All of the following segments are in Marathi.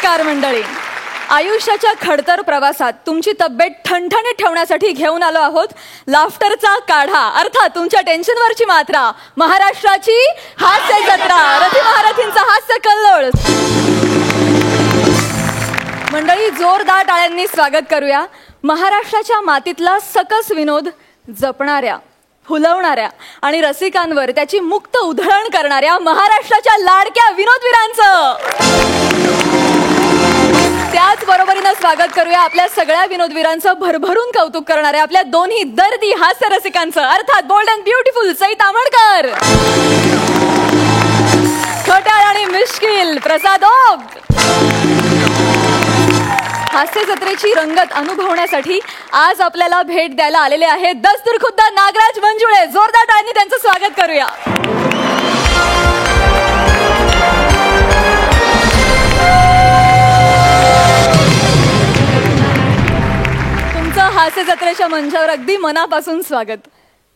नमस्कार मंडळी. आयुष्याच्या खडतर प्रवासात तुमची तब्येत ठणठणीत ठेवण्यासाठी घेऊन आलो आहोत लाफ्टरचा काढा, अर्थात तुमच्या टेन्शनवरची मात्रा. महाराष्ट्राची हास्य जत्रा, रथी महारथींचा हास्य कल्लोळ. मंडळी, जोरदार टाळ्यांनी स्वागत करूया महाराष्ट्राच्या मातीतला सकस विनोद जपणाऱ्या, फुलवणाऱ्या आणि रसिकांवर त्याची मुक्त उधळण करणाऱ्या महाराष्ट्राच्या लाडक्या विनोदवीरांचं. त्याच बरोबरीनं स्वागत करूया आपल्या सगळ्या विनोदवीरांचं भरभरून कौतुक करणाऱ्या आपल्या दोन्ही दर्दी हास्य रसिकांचं, अर्थात bold and beautiful Sai Tamankar, खट्याळ आणि मिश्किल प्रसाद ओक. हास्य जत्रेची रंगत अनुभवण्यासाठी आज आपल्याला भेट द्यायला आलेले आहेत दस्तूरखुद्द नागराज मंजुळे. जोरदार टाळ्यांनी त्यांचं स्वागत करूया. तुमचं हास्य जत्रेच्या मंचावर अगदी मनापासून स्वागत.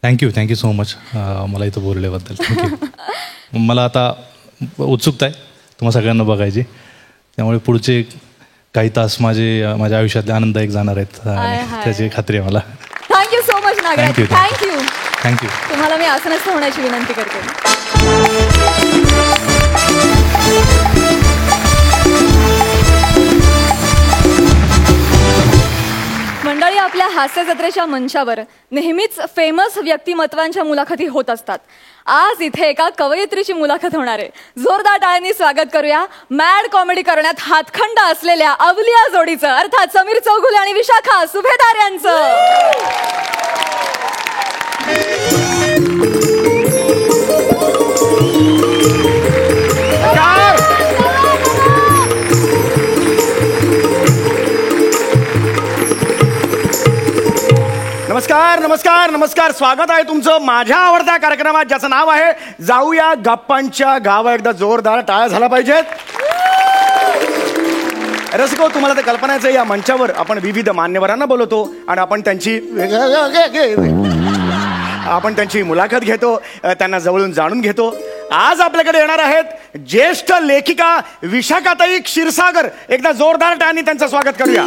थँक्यू सो मच मला इथं बोलल्याबद्दल. थँक्यू. मला आता उत्सुकता आहे तुम्हा सगळ्यांना बघायची, त्यामुळे पुढचे काही तास माझ्या आयुष्यातले आनंददायक जाणार आहेत, त्याची खात्री आहे मला. Thank you so much Nagraj. Thank you. तुम्हाला मी आसनस्थ होण्याची विनंती करते. मंडळी, आपल्या हास्य जत्रेच्या मंचावर नेहमीच फेमस व्यक्तिमत्वांच्या मुलाखती होत असतात. आज इथे एका कवयित्रीची मुलाखत होणार आहे. जोरदार टाळ्यांनी स्वागत करूया मॅड कॉमेडी करण्यात हातखंड असलेल्या अवलिया जोडीचं, अर्थात समीर चौगुले आणि विशाखा सुभेदार यांचं. नमस्कार नमस्कार नमस्कार. स्वागत आहे तुमचं माझ्या आवडत्या कार्यक्रमात, ज्याचं नाव आहे जाऊया गप्पांच्या गावा. एकदा जोरदार टाळ्या झाला पाहिजेत. रसिको, तुम्हाला तर कल्पनाच आहे, या मंचावर आपण विविध मान्यवरांना बोलवतो आणि आपण त्यांची मुलाखत घेतो, त्यांना जवळून जाणून घेतो. आज आपल्याकडे येणार आहेत ज्येष्ठ लेखिका विशाखाताई क्षीरसागर. एकदा जोरदार टाळ्यांनी त्यांचं स्वागत करूया.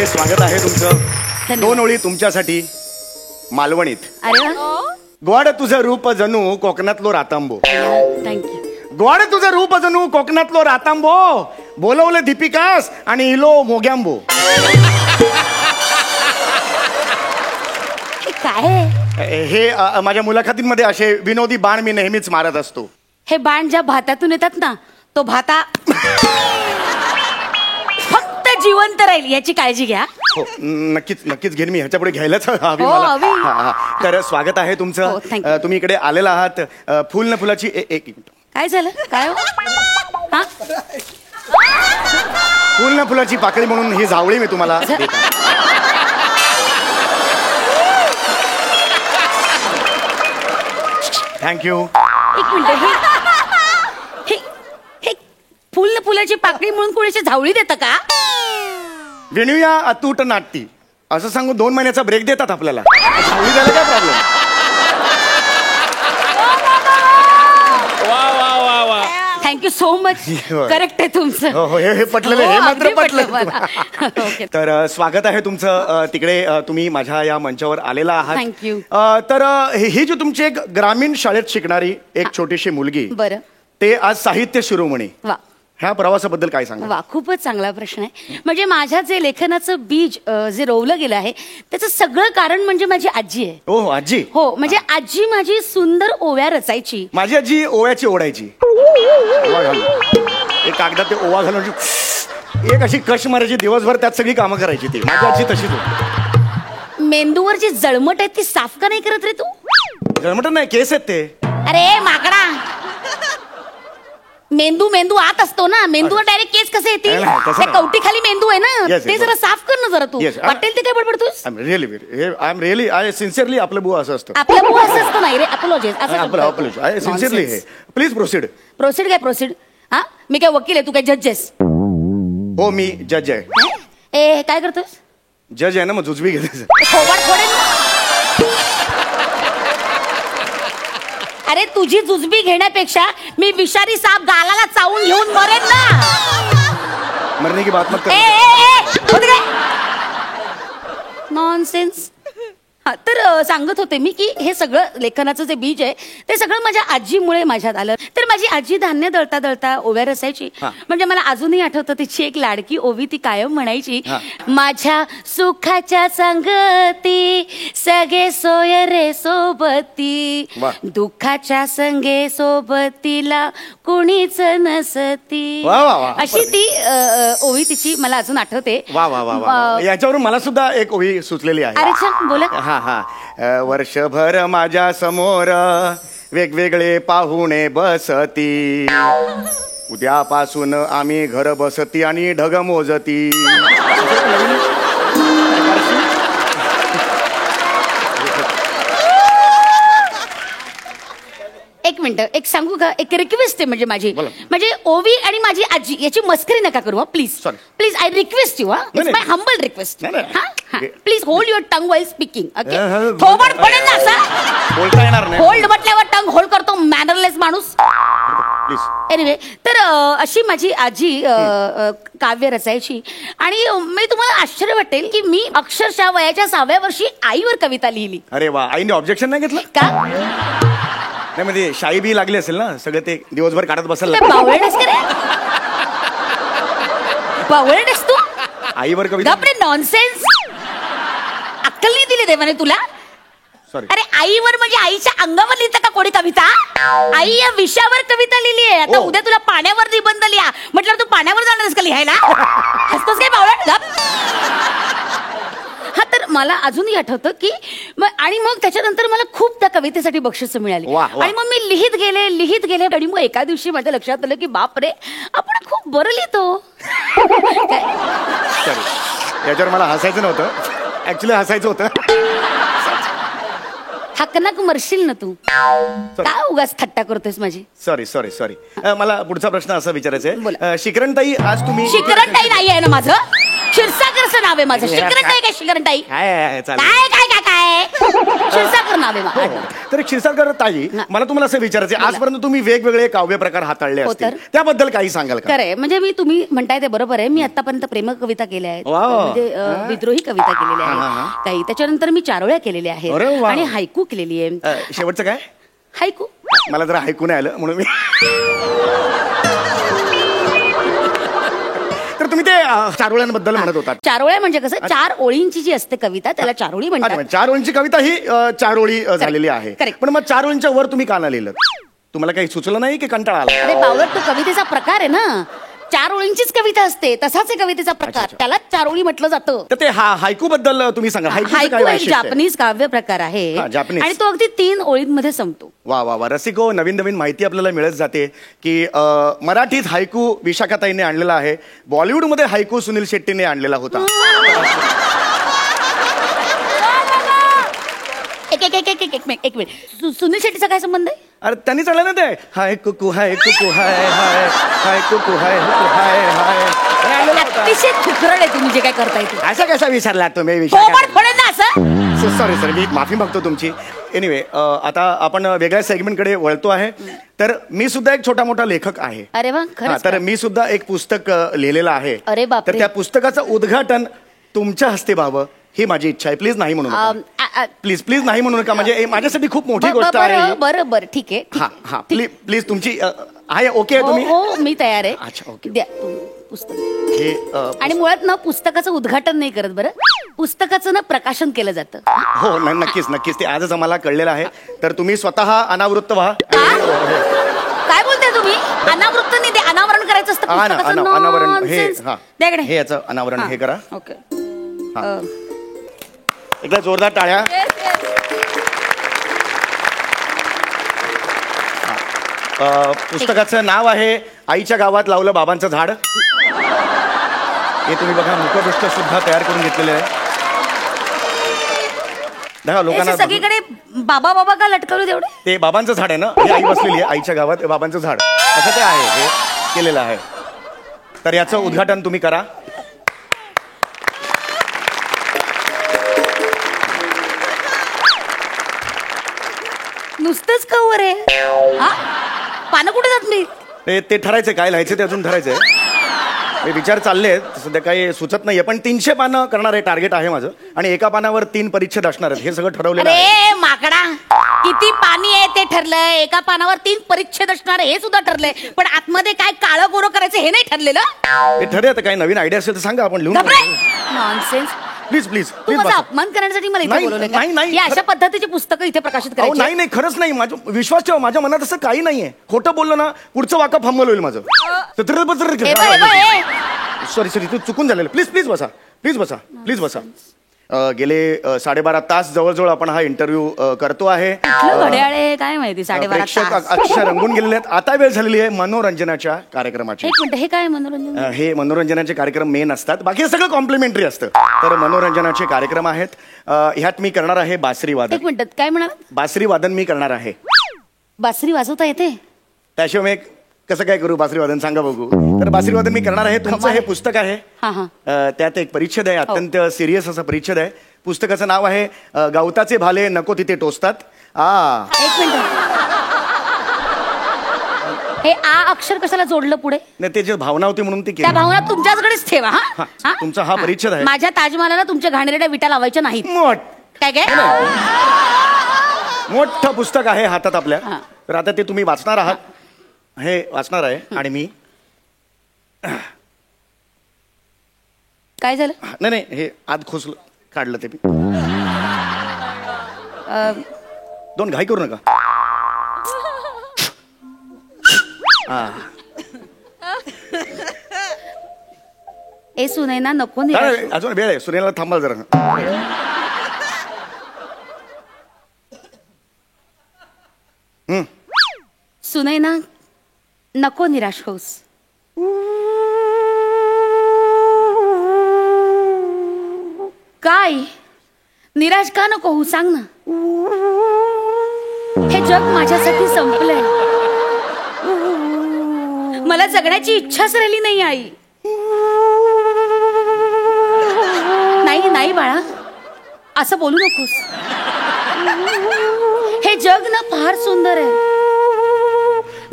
स्वागत आहे तुमचं. 2 ओळी तुमच्यासाठी मालवणीत. गोड तुझं रूप जणू कोकणातलो रातांबो. गोड तुझं रूप जणू कोकणातलो रातांबो, बोलवलं दीपिकास आणि इलो मोग्यांबो. काय हे माझ्या मुलाखतींमध्ये असे विनोदी बाण मी नेहमीच मारत असतो. हे बाण ज्या भातातून येतात ना, तो भाता फक्त जिवंत राहील याची काळजी घ्या. हो, नक्कीच घेईन मी. ह्याच्या पुढे घ्यायलाच हवी मला. तर स्वागत आहे तुमचं. तुम्ही इकडे आलेला आहात फुल न फुलाची. एक मिनिट, काय झालं? काय हो? फुल न फुलाची पाकळी म्हणून ही जावळी मी तुम्हाला. थँक्यू. एक मिनिट, हे फुल न फुलाची पाकळी म्हणून कोणाची झावळी देतं का? विणूया अतूट नाट्य असं सांगून 2 महिन्याचा ब्रेक देतात आपल्याला. झावळी द्यायला काय problem? Thank you so much. Correct आहे तुमचं. हे पटलेलं, हे मात्र पटलं. तर स्वागत आहे तुमचं. तिकडे तुम्ही माझ्या या मंचावर आलेला आहात. थँक्यू. तर ही जी तुमची एक ग्रामीण शाळेत शिकणारी एक छोटीशी मुलगी, बरं, ते आज साहित्य शिरोमणी, वा, ह्या प्रवासाबद्दल काय सांगा? वा, खूपच चांगला प्रश्न आहे. म्हणजे माझ्या जे लेखनाचं बीज जे रोवलं गेलं आहे त्याचं सगळं कारण म्हणजे माझी आजी आहे. हो, आजी. हो, म्हणजे आजी माझी सुंदर ओव्या रचायची. माझी आजी ओव्याची ओढायची. एक कागदात ते ओवा घालून एक अशी कश मारायची, दिवसभर त्यात सगळी कामं करायची. ती माझी आजी तशीच होती. मेंदूवर जी जळमट आहे ती साफ का नाही करत रे तू? जळमट नाही, केस आहेत ते. अरे माकडा, मेंदू आत असतो ना, मेंदूवर डायरेक्ट केस कसे येतील? कवटी खाली मेंदू आहे ना, ते जरा साफ कर ना जरा तू. वाटेल ते काय बडबडतोस? I am really sincerely. आपलं बुवा असं असतं. आपलं बुवा असं असतं नाही रे, अपोलॉजीज. सिन्सिअरली. Please proceed. काय प्रोसीड? हा, मी काय वकील आहे, तू काय जजेस? हो, मी जज आहे. ए, काय करतोस? जज आहे ना, मग जुजबी घेते. थोडे तुझी जुजबी घेण्यापेक्षा मी विषारी साप गालाला चावून घेऊन मरेन ना. मरने की बात मत नॉनसेन्स. हा तर सांगत होते मी की हे सगळं लेखनाचं जे बीज आहे ते सगळं माझ्या आजीमुळे माझ्यात आलं. तर माझी आजी धान्य दळता दळता ओव्या रसायची. म्हणजे मला अजूनही आठवतं तिची एक लाडकी ओवी ती कायम म्हणायची, माझ्या सुखाच्या संगती सगळे सोय रे सोबती, दुःखाच्या संगे सोबतीला कुणीच नसती. अशी ती ओवी तिची मला अजून आठवते. वा वा वा वा. याच्यावरून मला सुद्धा एक ओवी सुचलेली आहे. अरे छान बोला. हा हा. वर्षभर माझ्या समोर वेगवेगळे पाहुणे बसती, उद्यापासून आम्ही घर बसती आणि ढग मोजती. एक मिनिट, एक सांगू का, एक रिक्वेस्ट आहे म्हणजे माझी, म्हणजे ओवी आणि माझी आजी याची मस्करी नका करू please. Please I request you. It's my humble request. Please hold your tongue while speaking. Okay. थोबड पडेल ना असं बोलता येणार नाही. होल्ड म्हटल्यावर टंग होल्ड करतो मॅनरलेस माणूस. एनिवे, तर अशी माझी आजी काव्य रचायची आणि मी तुम्हाला आश्चर्य वाटेल की मी अक्षरशः वयाच्या 6व्या वर्षी आईवर कविता लिहिली. अरे वा. आईने ऑब्जेक्शन नाही घेतलं का? नाही म्हणजे शाई बी लागली असेल ना, सगळं ते दिवसभर काढत बसायला. बावळेस का रे? बावळेस तू आईवर कविता. नॉनसेन्स. अक्कल नाही दिली देवाने तुला. सॉरी. अरे आईवर म्हणजे आईच्या अंगावर लिहितं का कोणी कविता? आई या विषयावर कविता लिहिली आहे. आता उद्या तुला पाण्यावर निबंध लिहा म्हटलं तू पाण्यावर जाणारस का लिहायला? हसतोस काय बावळट? हा तर मला अजूनही आठवतं की आणि मग त्याच्यानंतर मला खूप त्या कवितेसाठी बक्षीस मिळाली आणि मग मी लिहित गेले आणि मग एका दिवशी माझ्या लक्षात आलं की बाप रे, आपण खूप बरं लिहितो. याच्यावर मला हसायचं नव्हतं, ऍक्च्युली हसायचं होतं. हकनाक मरशील ना तू, का उगाच थट्टा करतोस माझी? Sorry sorry sorry. मला पुढचा प्रश्न असा विचारायचा आहे, शिकरणताई आज तुम्ही. शिकरणताई नाही आहे ना माझं, क्षीरसागरचं नाव आहे माझं. शिकरणताई काय शिकरणताई काय काय काय काय क्षीरसागर नाव आहे माझं. तर क्षीरसागर ताई, मला तुम्हाला असं विचारायचं, आजपर्यंत तुम्ही वेगवेगळे काव्य प्रकार हाताळले असतील, त्याबद्दल काही सांगाल का? खरंय म्हणजे मी तुम्ही म्हणताय ते बरोबर आहे. मी आतापर्यंत प्रेम कविता केल्या आहेत, म्हणजे विद्रोही कविता केलेल्या आहेत काही. त्याच्यानंतर मी चारोळ्या केलेल्या आहेत आणि हायकू केलेली आहे. शेवटचं काय? हायकू. मला जरा हायकू नाही आलं म्हणून मी. तर तुम्ही ते चारोळ्यांबद्दल म्हणत होता. चारोळ्या म्हणजे कसं, 4 ओळींची जी असते कविता त्याला चारोळी म्हणतात. 4 ओळींची कविता ही 4 ओळी झालेली आहे. पण मग 4 ओळींच्या वर तुम्ही का नाही लिहिलं? तुम्हाला काही सुचलं नाही की कंटाळा आला? अरे बावळट, तो कवितेचा प्रकार आहे ना. 4 ओळींचीच कविता असते, तसाच आहे कवितेचा प्रकार, त्याला 4 ओळी म्हटलं जातं. तर ते हायकू बद्दल तुम्ही सांगा. हायकू एक जापनीज काव्य प्रकार आहे आणि तो अगदी 3 ओळींमध्ये संपतो. वा वा वा. रसिको, नवीन नवीन माहिती आपल्याला मिळत जाते की मराठीत हायकू विशाखाताईने आणलेला आहे, बॉलिवूडमध्ये हायकू सुनील शेट्टीने आणलेला होता. एक मिनिट, सुनील शेट्टीचा काय संबंध आहे? अरे त्यांनी चाललं ना ते हाय कुकू हाय कुकू हाय हाय हाय कुकू हाय हाय हाय. अतिशय खुकरड आहे तुम्ही जे काय करताय ते. असा कसा विसरला तुम्ही? सॉरी सॉरी, मी माफी मागतो तुमची. एनिवे, आता आपण वेगळ्या सेगमेंटकडे वळतो आहे. तर मी सुद्धा एक छोटा मोठा लेखक आहे. अरे वा. तर मी सुद्धा एक पुस्तक लिहिलेलं आहे. अरे बाप. तर त्या पुस्तकाचं उद्घाटन तुमच्या हस्ते व्हावं ही माझी इच्छा आहे. प्लीज नाही म्हणू, प्लीज प्लीज नाही म्हणू नका. म्हणजे माझ्यासाठी खूप मोठी गोष्ट आहे. बरं बरं ठीक आहे. हा हा, प्लीज प्लीज तुमची आहे. ओके आहे तुम्ही? हो मी तयार आहे. अच्छा ओके. द्या पुस्तक. हे आणि मुळात ना पुस्तकाचं उद्घाटन नाही करत बरं, पुस्तकाचं ना प्रकाशन केलं जातं. हो नक्कीच नक्कीच, ते आजच आम्हाला कळलेलं आहे. तर तुम्ही स्वतः अनावृत्त व्हा. काय बोलताय तुम्ही? अनावृत्त नाही, ते अनावरण करायचं असतं. अनावरण हे याचं अनावरण हे करा. ओके. एकदा जोरदार टाळ्या. पुस्तकाचं नाव आहे आईच्या गावात लावलं बाबांचं झाड. हे तुम्ही बघा, मुखपृष्ठ सुद्धा तयार करून घेतलेले आहे. लोकांना सगळीकडे बाबा बाबा का लटकवलं तेवढे? ते बाबांचं झाड आहे ना, हे आई बसलेली आहे आईच्या गावात बाबांचं झाड, असं ते आहे, हे केलेलं आहे. तर याचं उद्घाटन तुम्ही करा. नुसतंच कवर आहे हा? पानं कुठे जात मी ते ठरायचं काय लिहायचं ते अजून ठरायचंय. हे विचार चालले आहेत सध्या काही सुचत नाहीये, पण 300 पानं करणार आहे टार्गेट आहे माझं, आणि एका पानावर 3 परिच्छेद असणार आहेत, हे सगळं ठरवलेलं आहे. अरे माकडा, किती पाणी आहे ते ठरलंय, एका पानावर 3 परिच्छेद असणार हे सुद्धा ठरलंय, पण आतमध्ये काय काळं गोरं करायचं हे नाही ठरलेलं. हे ठरले. आता काही नवीन आयडिया असेल तर सांगा, आपण लिहून. नॉनसेन्स. प्लीज प्लीज तू प्लीज माझा अपमान करण्यासाठी मला इथे बोलवलंय का? नाही या अशा पद्धतीची पुस्तकं इथे प्रकाशित करायची? नाही नाही, खरंच नाही. माझं विश्वास ठेवा, माझ्या मनात असं काही नाहीये. खोटं बोललं ना पुढचं वाका फंबल होईल माझं. सॉरी सॉरी, तू चुकून झालेलं. प्लीज प्लीज बसा, प्लीज बसा, प्लीज बसा. गेले 12.5 तास जवळजवळ आपण हा इंटरव्ह्यू करतो आहे. घड्याळ आहे काय माहिती, 12.5 प्रेक्षक अक्षर रंगून गेलेले आहेत. आता वेळ झालेली आहे मनोरंजनाच्या कार्यक्रमाची. एक मिनिट, हे काय मनोरंजन? हे मनोरंजनाचे कार्यक्रम मेन असतात, बाकी सगळं कॉम्प्लिमेंटरी असतं. तर मनोरंजनाचे कार्यक्रम आहेत. ह्यात मी करणार आहे बासरी वादन. एक मिनिट, काय म्हणाल? बासरी वादन मी करणार आहे. बासरी वाजवता येते? त्याशिवाय मी कसं काय करू बासरी वादन, सांगा बघू. तर बासरी वादन मी करणार आहे. तुमचं हे पुस्तक आहे, त्यात एक परिच्छेद आहे, अत्यंत सिरियस असा परिच्छेद आहे. पुस्तकाचं नाव आहे गवताचे भाले नको तिथे टोचतात. एक मिनिट, हे आ अक्षर कशाला जोडलं पुढे? नाही, ते जे भावना होती म्हणून ती त्या केली. भावना तुमच्याकडेच ठेवा. हा, तुमचा हा परिच्छेद आहे. माझ्या ताजमहालाला तुमच्या घाणेरड्या विटा लावायच्या नाहीत. काय काय? मोठं पुस्तक आहे हातात आपल्या. तर आता ते तुम्ही वाचणार आहात. हे वाचणार आहे आणि मी. काय झालं? नाही नाही, हे आत खोसलं, काढलं ते मी. दोन घाई करू नका. ए सुनैना नको निराश. अजून वेळ आहे, सुनेला थांबाल जरा. सुनैना नको निराश होस. काय निराश का नको होऊ, सांग ना. हे जग माझ्यासाठी संपलंय. मला जगण्याची इच्छाच राहिली नाही आई. नाही नाही बाळा, असं बोलू नकोस. हे जग ना फार सुंदर आहे.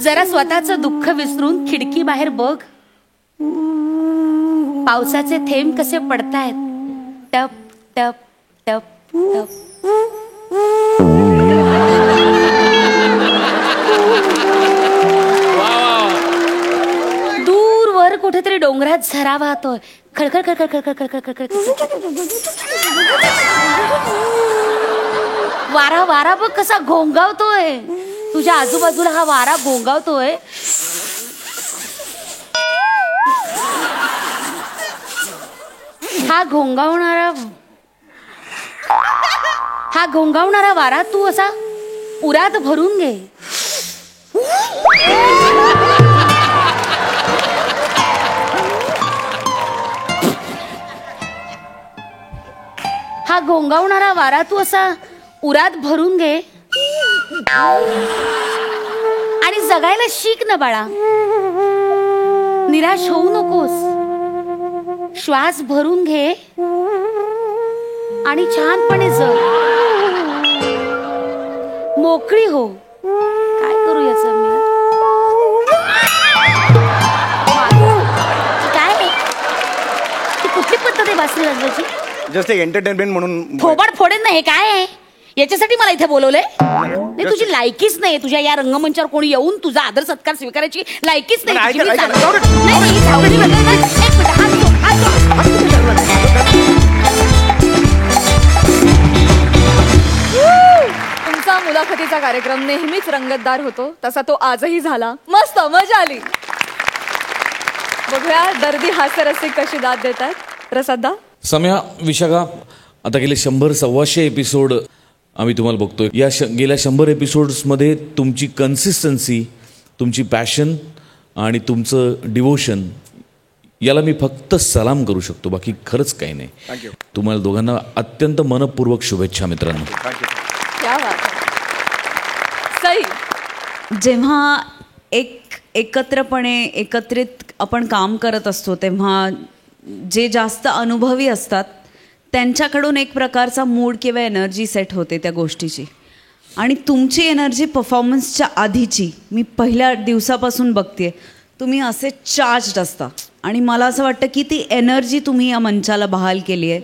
जरा स्वतःचं दुःख विसरून खिडकी बाहेर बघ. पावसाचे थेंब कसे पडतायत, टप टप टप टप. दूरवर कुठेतरी डोंगरात झरा वाहतोय. खळखळ खळखळ खळखळ खळखळ खळखळ. वारा वारा बघ कसा घोंगावतोय. तुझ्या आजूबाजूला हा वारा घोंगावतोय. हा घोंगावणारा वारा तू असा उरात भरून घे. हा घोंगावणारा वारा तू असा उरात भरून घे आणि जगायला शिक ना बाळा. निराश होऊ नकोस. श्वास भरून घे आणि छानपणे जग. मोकळी हो. काय करू याचं मी? काय कुठली पद्धत आहे बासरी वाजवायची? जस्ट एक एंटरटेनमेंट म्हणून. थोबाड फोडेन ना, हे काय आहे? याच्यासाठी मला इथे बोलवलंय? नाही, तुझी लायकीच नाही. तुझ्या या रंगमंचावर कोणी येऊन तुझा आदर सत्कार स्वीकारायची लायकीच नाही. तुमचा मुलाखतीचा कार्यक्रम नेहमीच रंगतदार होतो, तसा तो आजही झाला. मस्त मजा आली. बघूया दर्दी हास्यरसिक कशी दाद देतात. प्रसादा, सम्या, विशाखा, आता गेले 100-125 एपिसोड आम्ही तुम्हाला बघतोय. गेल्या 100 एपिसोड्समध्ये तुमची कन्सिस्टन्सी, तुमची पॅशन आणि तुमचं डिवोशन याला मी फक्त सलाम करू शकतो. बाकी खरंच काही नाही. तुम्हाला दोघांना अत्यंत मनपूर्वक शुभेच्छा मित्रांनो. क्या बात. सई, जेव्हा एकत्रित आपण काम करत असतो तेव्हा जे जास्त अनुभवी असतात त्यांच्याकडून एक प्रकारचा मूड किंवा एनर्जी सेट होते त्या गोष्टीची. आणि तुमची एनर्जी परफॉर्मन्सच्या आधीची मी पहिल्या दिवसापासून बघते, तुम्ही असे चार्जड असता आणि मला असं वाटतं की ती एनर्जी तुम्ही या मंचाला बहाल केली आहे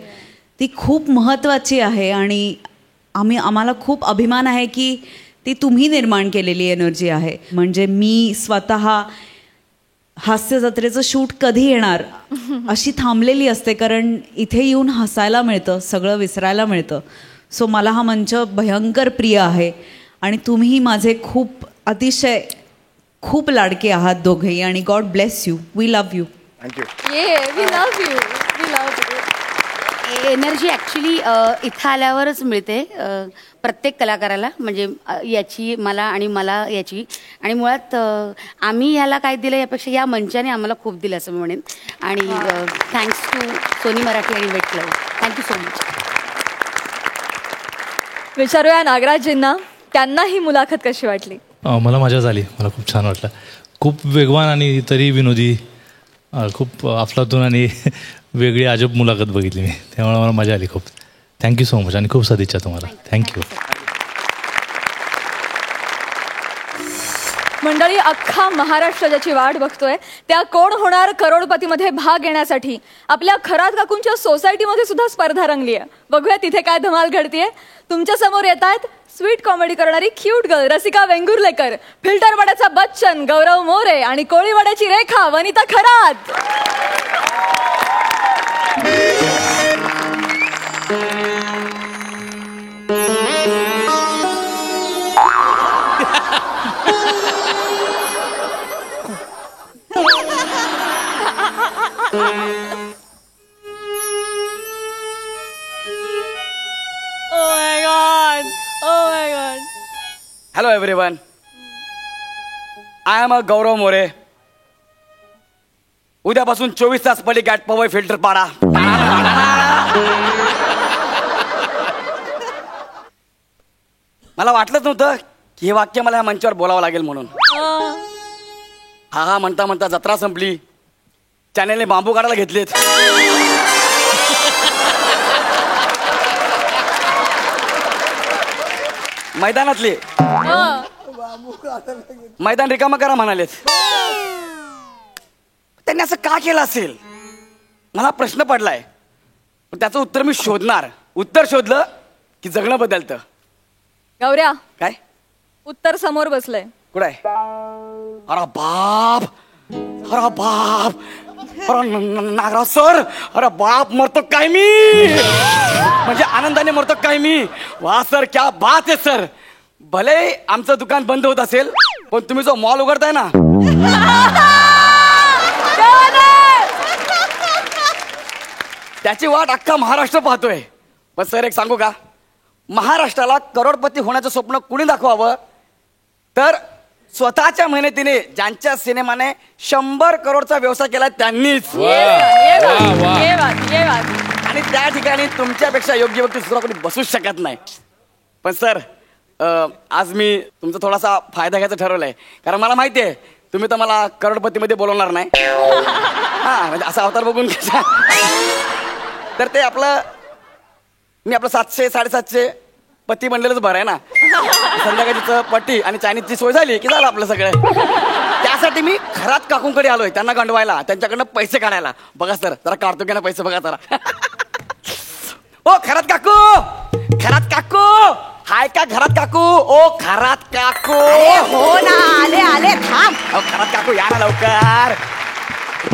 ती खूप महत्त्वाची आहे आणि आम्हाला खूप अभिमान आहे की ती तुम्ही निर्माण केलेली एनर्जी आहे. म्हणजे मी स्वतः हास्य जत्रेचं शूट कधी येणार अशी थांबलेली असते, कारण इथे येऊन हसायला मिळतं, सगळं विसरायला मिळतं. सो मला हा मंच भयंकर प्रिय आहे आणि तुम्ही माझे खूप अतिशय खूप लाडके आहात दोघेही आणि God bless you. We love you. Thank you. We love you. We love you. Energy actually इथं आल्यावरच मिळते प्रत्येक कलाकाराला, म्हणजे याची मला याची. आणि मुळात आम्ही ह्याला काय दिलं यापेक्षा या मंचाने आम्हाला खूप दिलं असं मी म्हणेन. आणि थँक्स टू सोनी मराठी आणि weight club. Thank you so much. विचारूया नागराजजींना, त्यांना ही मुलाखत कशी वाटली? मला मजा झाली, मला खूप छान वाटलं. खूप वेगवान आणि तरी विनोदी, खूप अफलातून आणि वेगळी अजब मुलाखत बघितली मी, त्यामुळे मला मजा आली खूप. थँक्यू सो मच आणि खूप सदिच्छा तुम्हाला. थँक्यू. मंडळी, अख्खा महाराष्ट्र ज्याची वाट बघतोय त्या कोण होणार करोडपतीमध्ये भाग घेण्यासाठी आपल्या खरात काकूंच्या सोसायटीमध्ये सुद्धा स्पर्धा रंगली आहे. बघूया तिथे काय धमाल घडतीये. तुमच्या समोर येत आहेत स्वीट कॉमेडी करणारी क्यूट गर्ल रसिका वेंगुर्लेकर, फिल्टरवाड्याचा बच्चन गौरव मोरे आणि कोळीवाड्याची रेखा Vanita Kharat. Hello everyone. I am a गौरव मोरे. उद्यापासून 24 तास पडी गॅट पवई फिल्टर पाडा. मला वाटलंच नव्हतं की हे वाक्य मला ह्या मंचावर बोलावं लागेल म्हणून. हा म्हणता म्हणता जत्रा संपली. चॅनेलने बांबू काढायला घेतलेत. मैदानातले मैदान रिकामा करा म्हणालेत. त्यांनी असं का केलं असेल मला प्रश्न पडलाय. पण त्याचं उत्तर मी शोधणार. उत्तर शोधलं की जगणं बदलतं. गौऱ्या, काय उत्तर समोर बसलंय. कुठं आहे? अरे बाप, अरे बाप, अरे नागराज सर, अरे बाप, मरतो काय मी? म्हणजे आनंदाने मरतो काय मी? वा सर, क्या बात आहे सर. भले आमचं दुकान बंद होत असेल पण तुम्ही जो मॉल उघडताय ना, त्याची वाट अख्खा महाराष्ट्र पाहतोय. पण सर एक सांगू का, महाराष्ट्राला करोडपती होण्याचं स्वप्न कुणी दाखवावं तर स्वतःच्या मेहनतीने ज्यांच्या सिनेमाने 100 करोडचा व्यवसाय केला त्यांनीच. आणि त्या ठिकाणी तुमच्यापेक्षा योग्य व्यक्ती सुद्धा कोणी बसूच शकत नाही. पण सर आज मी तुमचा थोडासा फायदा घ्यायचा ठरवलाय. कारण मला माहिती आहे तुम्ही तर मला करोडपतीमध्ये बोलवणार नाही. हा म्हणजे असा अवतार बघून तर ते मी आपलं 700-750 पती म्हणलेलंच बरं आहे ना. संध्याकाळीचं पट्टी आणि चायनीजची सोय झाली की झालं आपलं सगळं. त्यासाठी मी खरात काकूंकडे आलोय त्यांना गंडवायला, त्यांच्याकडनं पैसे काढायला. बघा सर जरा काढतो की ना पैसे, बघा जरा. ओ खरात काकू, खरात काकू, हाय का घरात काकू? ओ खरात काकू. हो ना, आले आले, थांब. खरात काकू या ना लवकर.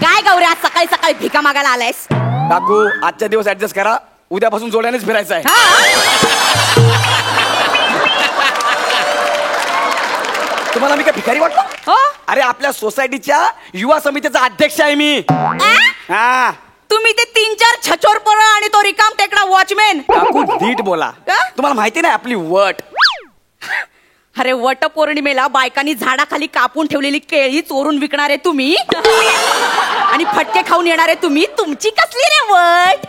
काय गौऱ्या, सकाळी सकाळी भिका मागायला आलायस? काकू आजच्या दिवस ऍडजस्ट करा, उद्यापासून जोड्यानेच फिरायचं आहे. तुम्हाला मी काय भिकारी वाटतो? अरे आपल्या सोसायटीच्या युवा समितीचा अध्यक्ष आहे मी. हा तुम्ही ते 3-4 छचोरपण आणि तो रिकाम टेकडा वॉचमॅन. काकू नीट बोला. तुम्हाला माहिती नाही आपली वट? अरे वट पौर्णिमेला बायकांनी झाडाखाली कापून ठेवलेली केळी चोरून विकणारे तुम्ही आणि फटके खाऊन येणारे तुम्ही. तुमची कसली रे वट?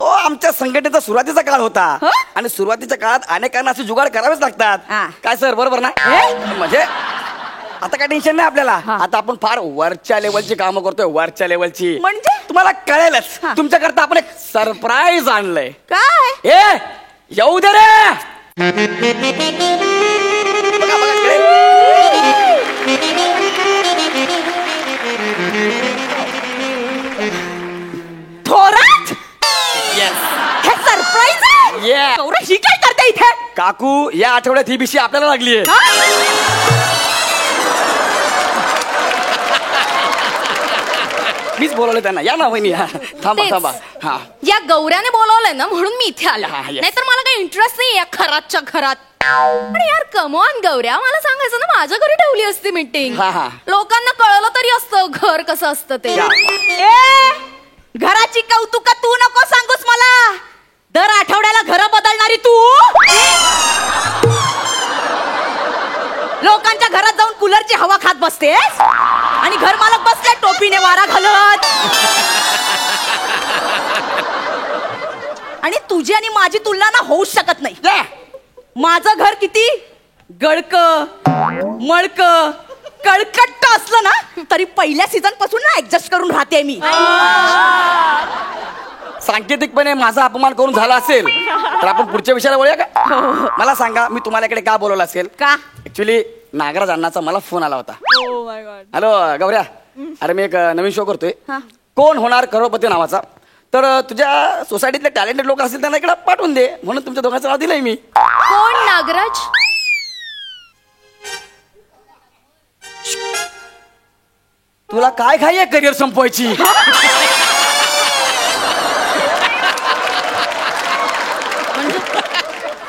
तो आमच्या संघटनेचा सुरुवातीचा काळ होता आणि सुरुवातीच्या काळात अनेकांना असे जुगाड करावेच लागतात. काय सर बरोबर ना? म्हणजे आता काय टेन्शन नाही आपल्याला. आता आपण फार वरच्या लेवलची कामं करतोय, वरच्या लेवलची. म्हणजे तुम्हाला कळेलच. तुमच्याकरता आपण एक सरप्राईज आणलंय. काय? ए येऊ दे रे. काकू या आठवड्यात ही बिशी आपल्याला लागली आहे. मीच बोलवलं त्यांना. या ना वहिनी. थांबा तेच. थांबा. हा या गौऱ्याने बोलावलंय ना म्हणून मी इथे आले. हा, yes. नाहीतर मला काही इंटरेस्ट नाही या खरातच्या घरात. पण यार कमॉन गौऱ्या, मला सांगायचं ना माझ्या घरी ठेवली असती मीटिंग. हा. लोकांना कळलं तरी असतं घर कसं असतं ते. घराची कौतुक तू नको सांगूस मला. दर आठवड्याला घर बदलणारी तू लोकांच्या घरात जाऊन कूलरची हवा खात बसतेस आणि घर मालक बसले टोपीने वारा घालत. आणि तुझी आणि माझी तुलना ना होऊच शकत नाही. माझं घर किती गळक मळक कळकट्ट असलं ना तरी पहिल्या सीझन पासून ना ऍडजस्ट करून राहते मी. सांकेतिकपणे माझा अपमान करून झाला असेल तर आपण पुढच्या विषयाला वळूया का? मला सांगा, मी तुम्हाला इकडे का बोलवलं असेल? का? ऍक्च्युली नागराज अण्णाचा मला फोन आला होता. हॅलो गौऱ्या, अरे मी एक नवीन शो करतोय, कोण होणार करोडपती नावाचा. तर तुझ्या सोसायटीतले टॅलेंटेड लोक असतील त्यांना इकडे पाठवून दे म्हणून तुमच्या दोघांचं नाव दिलंय मी. कोण नागराज? तुला काय घाई आहे करिअर संपवायची?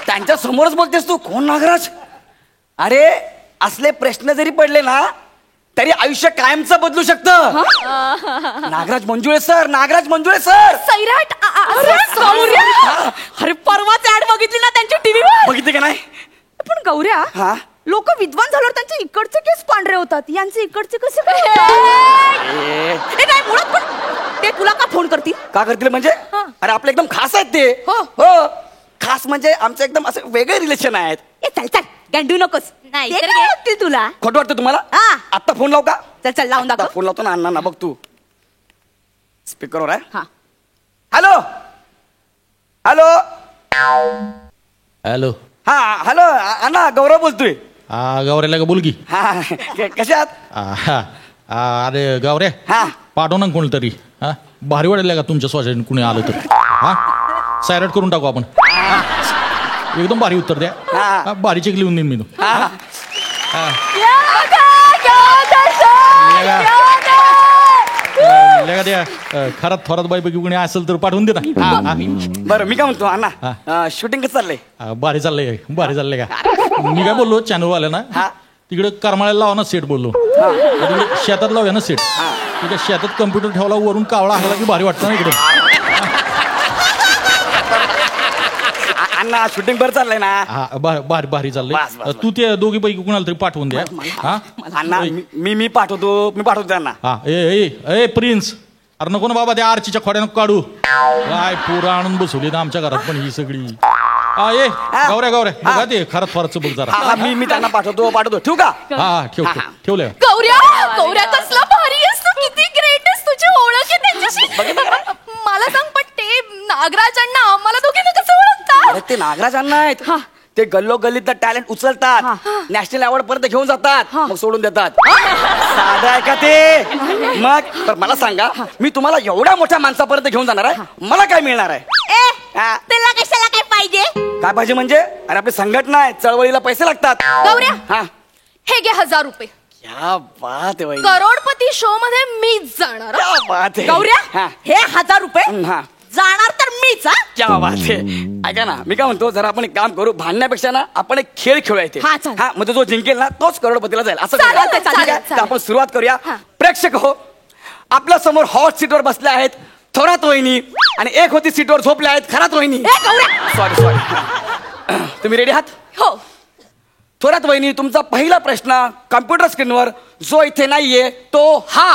त्यांच्या समोरच बोलतेस तू, कोण नागराज? अरे असले प्रश्न जरी पडले ना तरी आयुष्य कायमचं बदलू शकतं. Nagraj Manjule sir, Nagraj Manjule sir. सैराट. अरे परवाच ऍड बघितली ना त्यांची टीव्हीवर. बघितले का नाही? पण गौऱ्या, हा लोक विद्वान झाल्यावर त्यांचे इकडचे केस पांढरे होतात, यांचे इकडचे कसे काय ए, होतात? हे काय मुळात पण ते तुला का फोन करतील? का करतील म्हणजे? अरे आपले एकदम खास आहेत ते. हो खास म्हणजे आमचं एकदम असं वेगळे रिलेशन आहेत. ए चल चल गंडू नकोस. नाही ते तर काय काय? वाटतील तुला? खोटं वाटतं तुम्हाला? हा. आत्ता फोन लावू का? चल चल लावून आत्ता दाखव. फोन लावतो ना अण्णा, बघ तू स्पीकरवर आहे. हा. Hello hello hello. हा हॅलो अण्णा, गौरव बोलतोय. गावऱ्याला का बोल की. हा कशा आहात? अरे गावऱ्या, हा पाठव ना कोणतरी. हा भारी वाटेल का तुमच्या स्वतः कुणी आलं तर. हा सायरट करून टाकू आपण. एकदम भारी उत्तर द्या. हा. भारी चेक लिहून देईन मी तो. हा. द्या खरात थोरात बाईपैकी कुणी असेल तर पाठवून दे ना. बरं मी काय म्हणतो अण्णा, शूटिंग कसं चाललंय? भारी चाललंय, भारी चाललंय का. मी काय बोललो चॅनलवाल्या ना, तिकडे करमाळ्याला लावा ना सेट बोललो. तिकडे शेतात लावूया ना सेट. तिकडे शेतात कम्प्युटर ठेवला, वरून कावळा हल्ला की भारी वाटतं ना इकडे. अण्णा शूटिंग बरं चाललंय ना? हा भारी भारी बस, चाललंय. बस. तू ते दोघी पैकी कुणाला तरी पाठवून द्या. हा अण्णा मी पाठवतो त्यांना. हा ए प्रिन्स, अरे नको ना बाबा त्या आरचीच्या खोड्यानं काढू. काय पोरं आणून बसवली ना आमच्या घरात पण ही सगळी. ए गौऱ्या बघा ते खरंच फारच बघ जरा. हा मी त्यांना पाठवतो ठेवू का? हा ठेवलंय. गौऱ्या कसला भारी आहेस तू, किती ग्रेट आहेस, तुझी ओळख आहे त्यांच्याशी. मला सांग पण ते नागराजांना आम्हाला दोघींना कसं ओळखतात? अरे ते नागराज अण्णा आहेत. ते गल्लो गल्लीत टॅलेंट उचलतात, नॅशनल अवॉर्ड पर्यंत घेऊन जातात, मग सोडून देतात. साधं आहे का ते? मग तर मला सांगा, मी तुम्हाला एवढ्या मोठ्या माणसापर्यंत घेऊन जाणार आहे, मला काय मिळणार आहे? त्याला कशाला काय पाहिजे? काय पाहिजे म्हणजे? अरे आपली संघटना आहे, चळवळीला पैसे लागतात. गौऱ्या, हा हे घे 1000 रुपये. क्या बात आहे वहिनी. करोडपती शो मध्ये मीच जाणार. क्या बात आहे. गौऱ्या, हा. हे 1000 रुपये हा. जाणार तर मीच. क्या बात आहे. ऐका ना, मी काय म्हणतो, जरा आपण एक काम करू, भांडण्यापेक्षा ना आपण एक खेळ खेळूया इथे. हा, चालेल. हा म्हणजे जो जिंकेल ना तोच करोडपतीला जाईल. असं चालेल, करूया. चालेल, ठीक आहे? चालेल. तर आपण सुरुवात करूया. प्रेक्षक हो, आपल्या समोर हॉट सीटवर बसले आहेत थोरात वहिनी, आणि एक होती सीटवर झोपल्या आहेत खरात वहिनी. सॉरी तुम्ही रेडी आहात? हो. थोरात वहिनी, तुमचा पहिला प्रश्न कम्प्युटर स्क्रीनवर जो इथे नाहीये तो हा.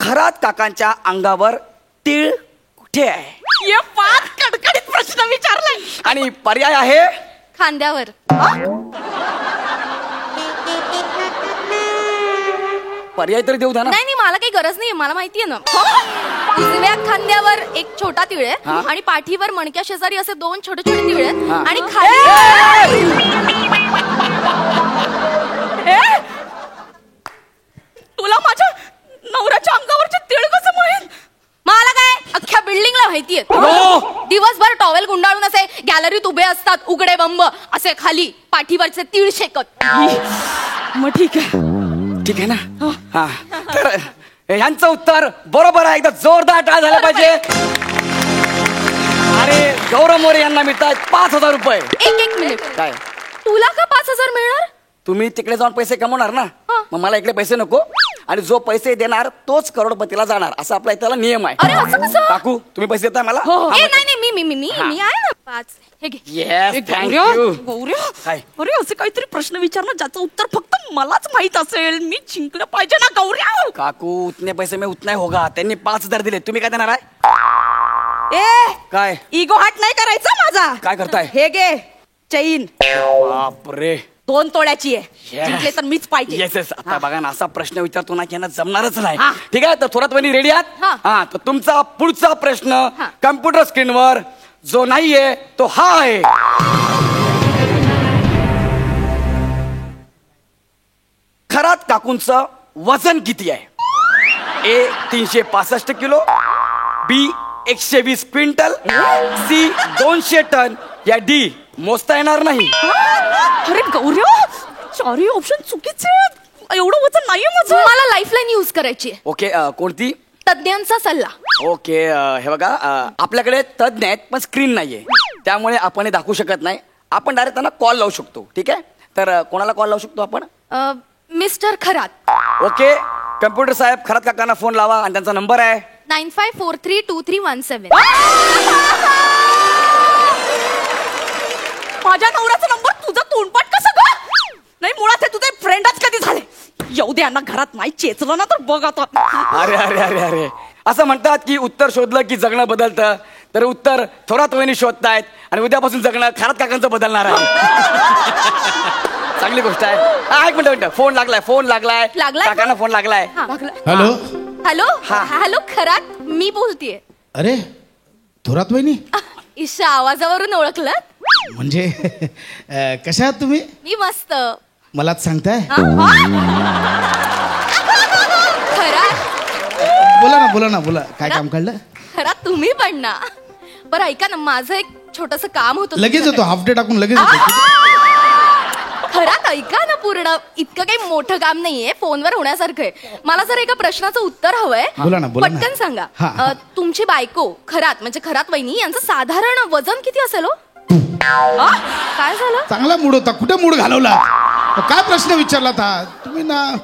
खरात काकांच्या अंगावर तीळ कुठे आहे? ये फार कडकडीत प्रश्न विचारलाय. आणि पर्याय आहे खांद्यावर. पर्याय तरी देऊ द्या ना. नाही मला काही गरज नाही, मला माहितीये ना. उजव्या खांद्यावर एक छोटा तिळ आहे आणि पाठीवर मणक्या शेजारी असे 2 छोटे छोटे तिळ आहेत आणि खाली तुला माझ्या नवऱ्याच्या अंगावरचे तीळ कसं माहित? मला काय अख्ख्या बिल्डिंगला मला माहितीये. दिवसभर टॉवेल गुंडाळून असे गॅलरीत उभे असतात, उघडे बंब असे खाली पाठीवरचे तीळ शेकत. मग ठीक आहे. ठीक आहे ना. हा तर यांचं उत्तर बरोबर आहे. एकदा जोरदार टाळ झाला पाहिजे. आणि गौरव मोरे यांना मिळतात 5,000 रुपये. एक मिनिट, काय तुला का 5,000 मिळणार? तुम्ही तिकडे जाऊन पैसे कमवणार ना, मग मला इकडे पैसे नको. आणि जो पैसे देणार तोच करोडपतीला जाणार, असा आपला इथला नियम आहे. अरे असं कसं? काकू तुम्ही पैसे देताय मला? नाही मी आहे ना 5. हे घे. Yes thank you. गौऱ्या, अरे असे काहीतरी प्रश्न विचारणं ज्याचं उत्तर फक्त मलाच माहित असेल. मी जिंकलं पाहिजे ना गौऱ्या. काकू उतने पैसे में उतना होगा. त्यांनी 5,000 दिले, तुम्ही काय देणार आहे? काय इगो हाट नाही करायचा माझा. काय करताय? हे घे चैन, बापरे 2 तोळ्याची आहे. जिंकले तर मीच पाहिजे. Yes yes. आता बघा ना, असा प्रश्न विचारतो ना की यांना जमणारच नाही. ठीक आहे, तर थोरात वहिनी रेडी आहात? हा, तर तुमचा पुढचा प्रश्न कम्प्युटर स्क्रीनवर जो नाहीये तो हा आहे. खरात काकूंचं वजन किती आहे? ए 365 किलो, बी 120 क्विंटल, सी 200 टन, या डी मोजता येणार नाही. अरे गौऱ्या, 4 ऑप्शन चुकीचे आहेत. एवढं वजन नाहीये माझं. मला लाईफलाईन यूज करायची आहे. ओके, कोणती? तज्ञांचा सल्ला. ओके, हे बघा, आपल्याकडे तज्ञ आहेत पण स्क्रीन नाहीये, त्यामुळे आपण हे दाखवू शकत नाही. आपण डायरेक्ट त्यांना कॉल लावू शकतो. ठीक आहे, तर कोणाला कॉल लावू शकतो आपण? मिस्टर खरात. ओके, कम्प्युटर साहेब खरात काकांना फोन लावा आणि त्यांचा नंबर आहे 95432317. माझ्या नवऱ्याचा नंबर तुझं तोंडपाठ कसं ग? नाही, मुळात हे तुझे फ्रेंडच कधी झाले. येऊ दे, यांना घरात नाही चेचलं ना तर बघ आता. अरे अरे अरे अरे, असं म्हणतात की उत्तर शोधलं की जगणं बदलतं. तर उत्तर थोरात वहिनी शोधतायत आणि उद्यापासून जगणं खरात काकांचं बदलणार आहे. चांगली गोष्ट आहे. एक मिनिट, फोन लागलाय. काकांना फोन लागलाय. हॅलो हॅलो खरात, मी बोलतेय. अरे थोरात वहिनी, ईशा आवाजावरून ओळखलं? म्हणजे कशा आहात तुम्ही? मी मस्त. मलाच सांगताय? खरात, बोला काय काम काढलं? खरात तुम्ही पण ना. बरं ऐका ना, माझं एक छोटस काम होतं. लगेच येतो, हाफ डे टाकून लगेच येतो. खरात ऐका ना पूर्ण. इतकं काही मोठं काम नाहीये, फोनवर होण्यासारखं आहे. मला जर एका प्रश्नाचं उत्तर हवंय. बोला ना. पटकन सांगा. तुमची बायको खरात म्हणजे खरात वहिनी यांचं साधारण वजन किती असेल? काय झालं? चांगला मूड होता, कुठे मूड घालवला? काय प्रश्न विचारला था तुम्ही ना?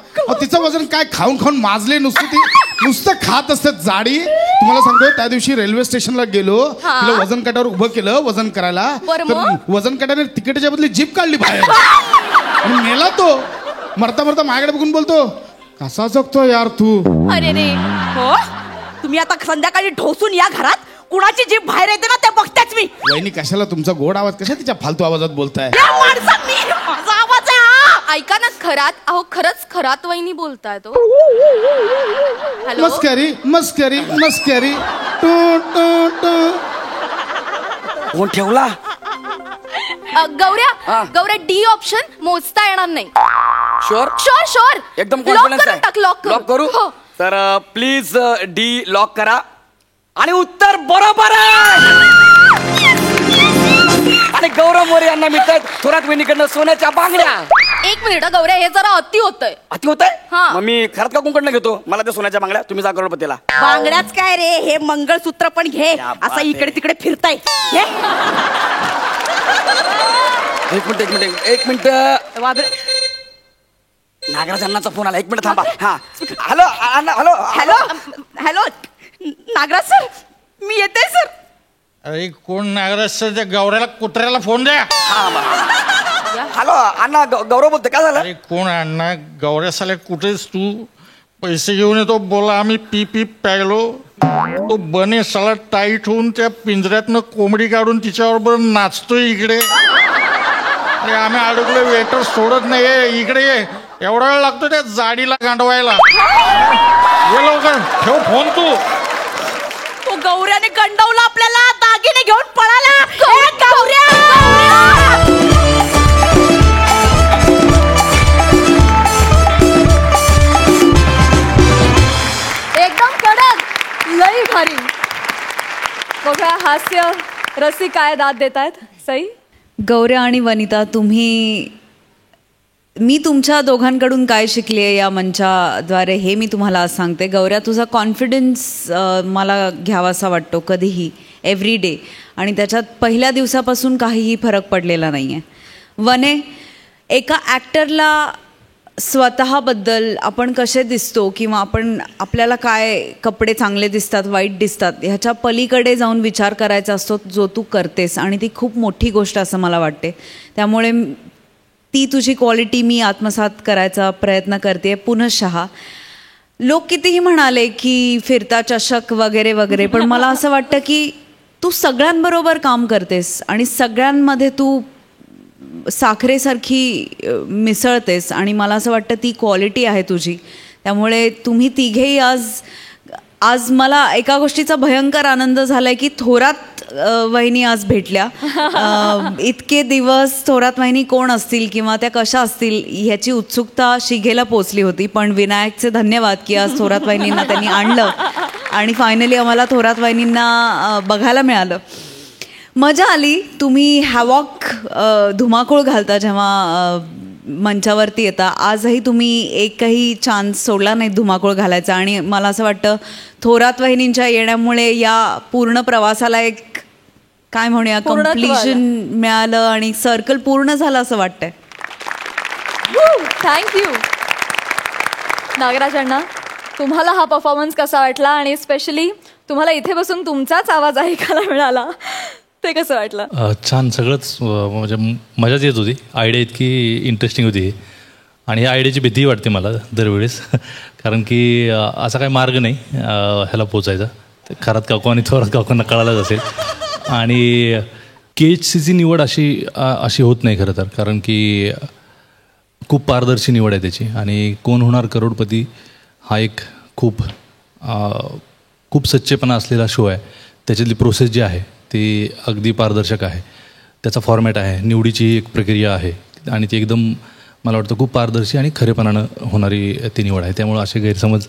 तिचं वजन काय खाऊन खाऊन माजले, नुसतं खात असतात जाडी. तुम्हाला सांगतो, त्या दिवशी रेल्वे स्टेशनला गेलो, तिला वजन काट्यावर उभं केलं वजन करायला. तर वजन काट्याने तिकीटच्या बदली जीप काढली बाहेर आणि मेला तो. मरता माझ्याकडे बघून बोलतो, कसा जगतो यार तू. अरे रे हो, तुम्ही आता संध्याकाळी ढोसून या घरात. कुणाची जीभ बाहेर येते ना ते बघतेच मी. वहिनी कशाला तुमचा गोड आवाज, कशा तिच्या फालतू आवाजात बोलताय? माझा आवाज आहे. ऐका ना खरात, अहो खरंच खरात वहिनी बोलताय तो. मस्करी. फोन ठेवला. गौऱ्या डी ऑप्शन मोजता येणार नाही. शुअर एकदम कॉन्फिडन्स आहे. लॉक करू. तर प्लीज डी लॉक करा. आणि उत्तर बरोबर आहे. आणि गौरव मोरे यांना मिळतात थोरात वहिनीकडनं सोन्याच्या बांगड्या. एक मिनिट गौऱ्या, हे जरा अति होतंय. मग मी खरात काकूंकडनं घेतो. मला ते सोन्याच्या बांगड्या, तुम्ही जा करोडपतीला. बांगड्याच काय रे, हे मंगळसूत्र पण घे. असं इकडे तिकडे फिरताय. एक मिनिट. नागराज अण्णाचा फोन आला. 1 मिनिट थांबा. हॅलो नागराज सर, मी येते सर. अरे कोण नागराज सर? त्या गौऱ्याला कुत्र्याला फोन द्या. हॅलो अण्णा, गौरव बोलते. काय झालं? अरे कोण अण्णा? गौऱ्या साल्या कुठेच तू? पैसे घेऊन येतो बोला. आम्ही पी प्यायलो. तो बने साला टाईट होऊन त्या पिंजऱ्यातनं कोंबडी काढून तिच्याबरोबर नाचतोय इकडे. अरे आम्ही अडकलो, वेटर सोडत नाही. इकडे ये. एवढा वेळ लागतो त्या जाडीला गांडवायला. ये लवकर, ठेव फोन तू. तो गौऱ्याने गंडवला आपल्याला, दागिने घेऊन पळाला. गौऱ्या एकदम कडक, लई भारी. बघा हास्य रसिक काय दाद देत आहेत. सई, गौऱ्या आणि वनिता, मी तुमच्या दोघांकडून काय शिकली आहे या मंचाद्वारे हे मी तुम्हाला आज सांगते. गौऱ्या, तुझा कॉन्फिडन्स मला घ्यावासा वाटतो कधीही, एव्हरी डे, आणि त्याच्यात पहिल्या दिवसापासून काहीही फरक पडलेला नाही आहे. वने, एका ॲक्टरला स्वतःबद्दल आपण कसे दिसतो किंवा आपल्याला काय कपडे चांगले दिसतात, वाईट दिसतात, ह्याच्या पलीकडे जाऊन विचार करायचा असतो, जो तू करतेस, आणि ती खूप मोठी गोष्ट असं मला वाटते. त्यामुळे ती तुझी क्वालिटी मी आत्मसात करायचा प्रयत्न करते पुनशः. लोक कितीही म्हणाले की फिरता चषक वगैरे वगैरे, पण मला असं वाटतं की तू सगळ्यांबरोबर काम करतेस आणि सगळ्यांमध्ये तू साखरेसारखी मिसळतेस, आणि मला असं वाटतं ती क्वालिटी आहे तुझी. त्यामुळे तुम्ही तिघेही आज मला एका गोष्टीचा भयंकर आनंद झाला आहे की थोरात वहिनी आज भेटल्या. इतके दिवस थोरात वहिनी कोण असतील किंवा त्या कशा असतील ह्याची उत्सुकता शिगेला पोचली होती, पण विनायकचे धन्यवाद की आज थोरात वहिनींना त्यांनी आणलं आणि फायनली आम्हाला थोरात वहिनींना बघायला मिळालं. मजा आली. तुम्ही हॅवॉक धुमाकूळ घालता जेव्हा मंचावरती येता. आजही तुम्ही एकही चान्स सोडला नाही धुमाकूळ घालायचा, आणि मला असं वाटतं थोरात वहिनींच्या येण्यामुळे या पूर्ण प्रवासाला एक काय म्हणूया कम्प्लिशन मिळालं आणि सर्कल पूर्ण झालं असं वाटतंय. थँक्यू. नागराज अण्णा, तुम्हाला हा परफॉर्मन्स कसा वाटला, आणि स्पेशली तुम्हाला इथे बसून तुमचाच आवाज ऐकायला मिळाला, ते कसं वाटलं? छान, सगळंच म्हणजे मजाच येत होती. आयडिया इतकी इंटरेस्टिंग होती, आणि ह्या आयडियाची भीतीही वाटते मला दरवेळेस, कारण की असा काही मार्ग नाही ह्याला पोचायचा. खरात काकू आणि थोरात काकूंना कळायलाच असेल. आणि KHCची निवड अशी होत नाही खरं तर, कारण की खूप पारदर्शी निवड आहे त्याची. आणि कोण होणार करोडपती हा एक खूप सच्चेपणा असलेला शो आहे. त्याच्यातली प्रोसेस जी आहे ती अगदी पारदर्शक आहे. त्याचा फॉर्मॅट आहे, निवडीची एक प्रक्रिया आहे, आणि ती एकदम मला वाटतं खूप पारदर्शी आणि खरेपणानं होणारी ती निवड आहे. त्यामुळं असे गैरसमज